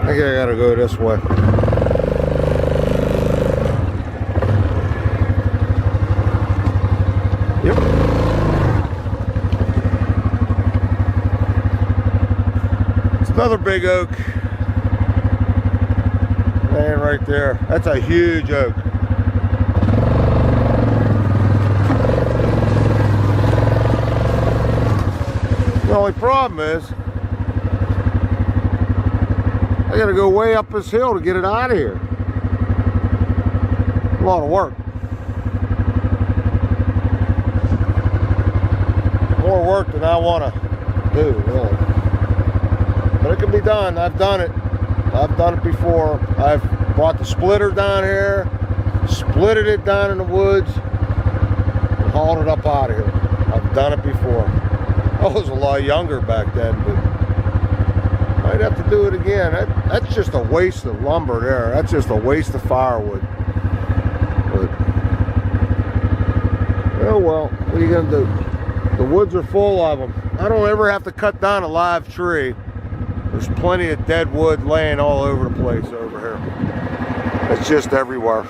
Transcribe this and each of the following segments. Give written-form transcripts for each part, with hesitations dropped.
I think I gotta go this way. Yep. It's another big oak. Laying right there. That's a huge oak. The only problem is I gotta go way up this hill to get it out of here. A lot of work. More work than I want to do, really. But it can be done. I've done it. I've done it before. I've brought the splitter down here, splitted it down in the woods, and hauled it up out of here. I've done it before. I was a lot younger back then, but I'd have to do it again. That's just a waste of lumber there. That's just a waste of firewood. But, oh well, what are you gonna do? The woods are full of them. I don't ever have to cut down a live tree. There's plenty of dead wood laying all over the place over here. It's just everywhere.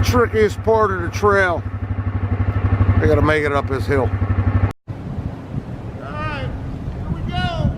Trickiest part of the trail. I gotta make it up this hill. Alright, here we go.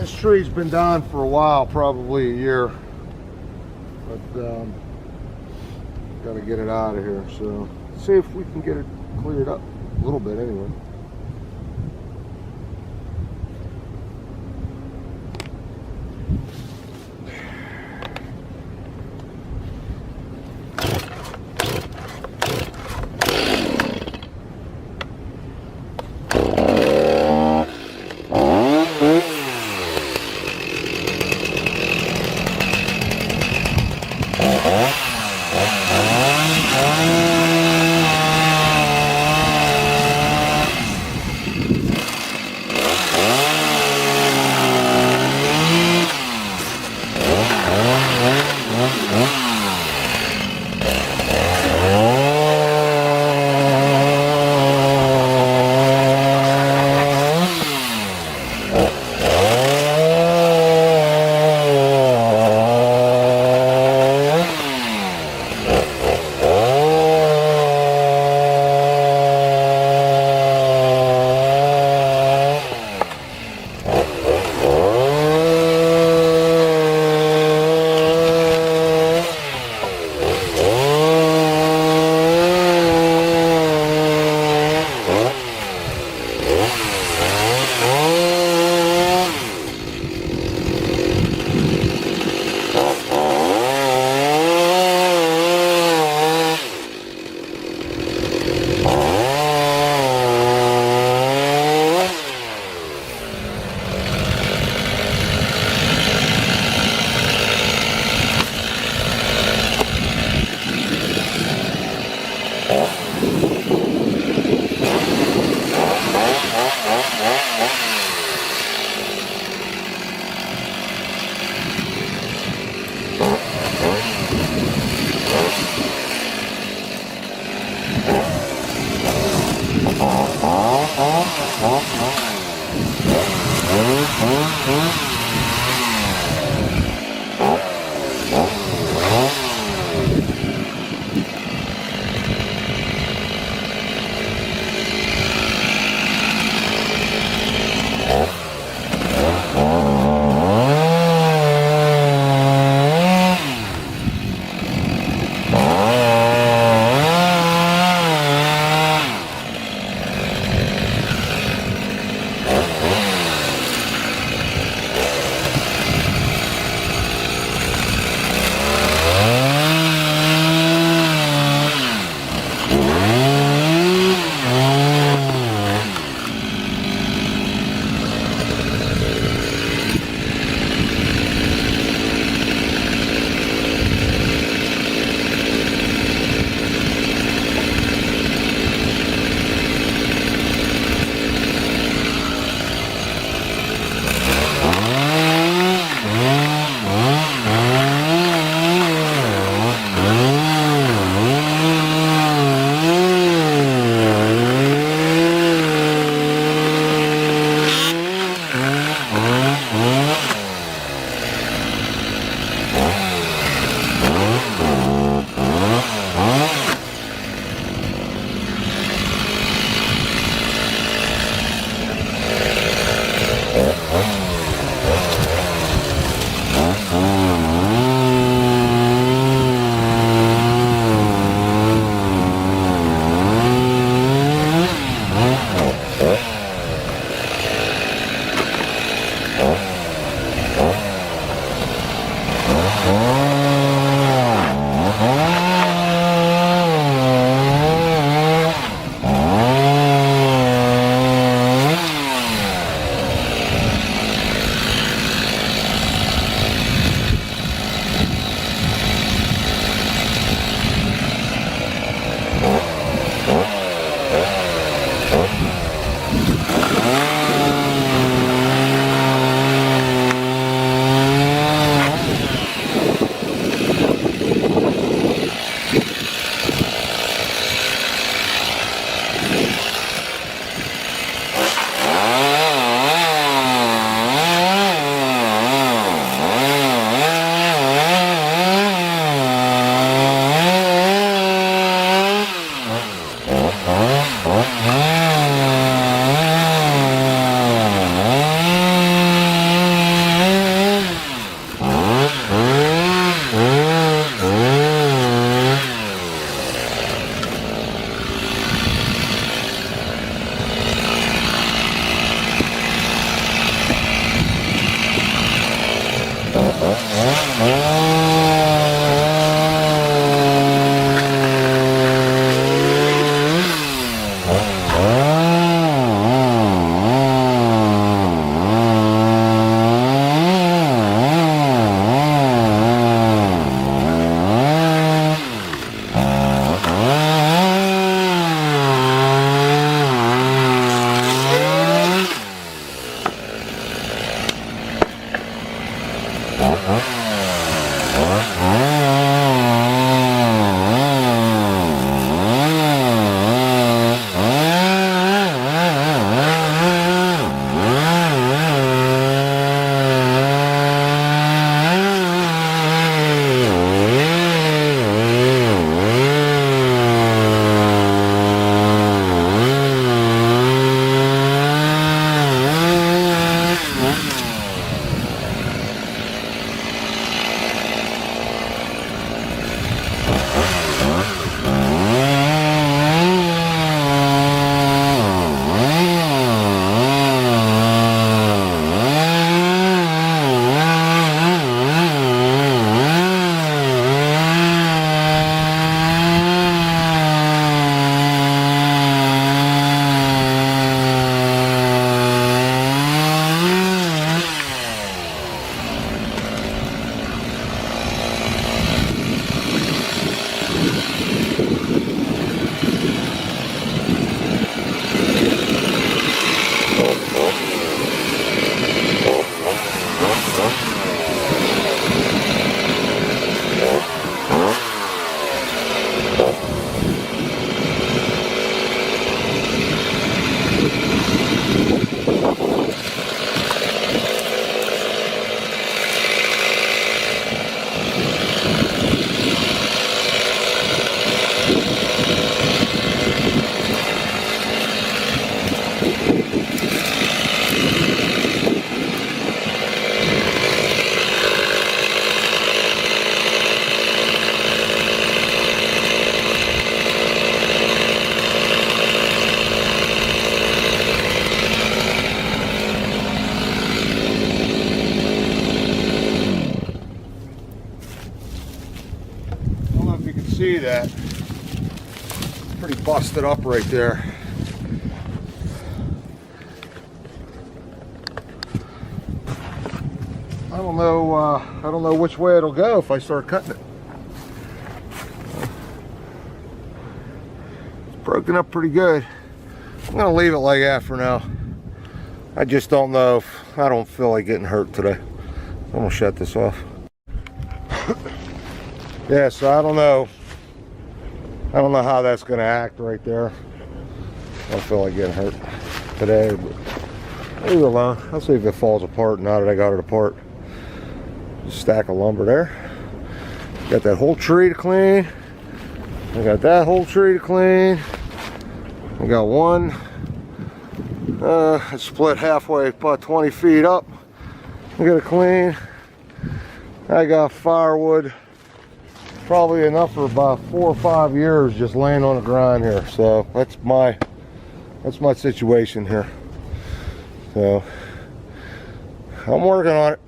This tree's been down for a while, probably a year, but got to get it out of here. So see if we can get it cleared up a little bit anyway. see that. Pretty busted up right there. I don't know which way it'll go if I start cutting it. It's broken up pretty good. I'm gonna leave it like that for now. I just don't know if I don't feel like getting hurt today. I'm gonna shut this off. Yeah, so I don't know how that's gonna act right there. I don't feel like getting hurt today, but leave it alone. I'll see if it falls apart now that I got it apart. Just stack of lumber there. Got that whole tree to clean. I got that whole tree to clean. I got one split halfway, about 20 feet up. I got to clean. I got firewood, probably enough for about 4 or 5 years just laying on the ground here. So that's my situation here. So I'm working on it.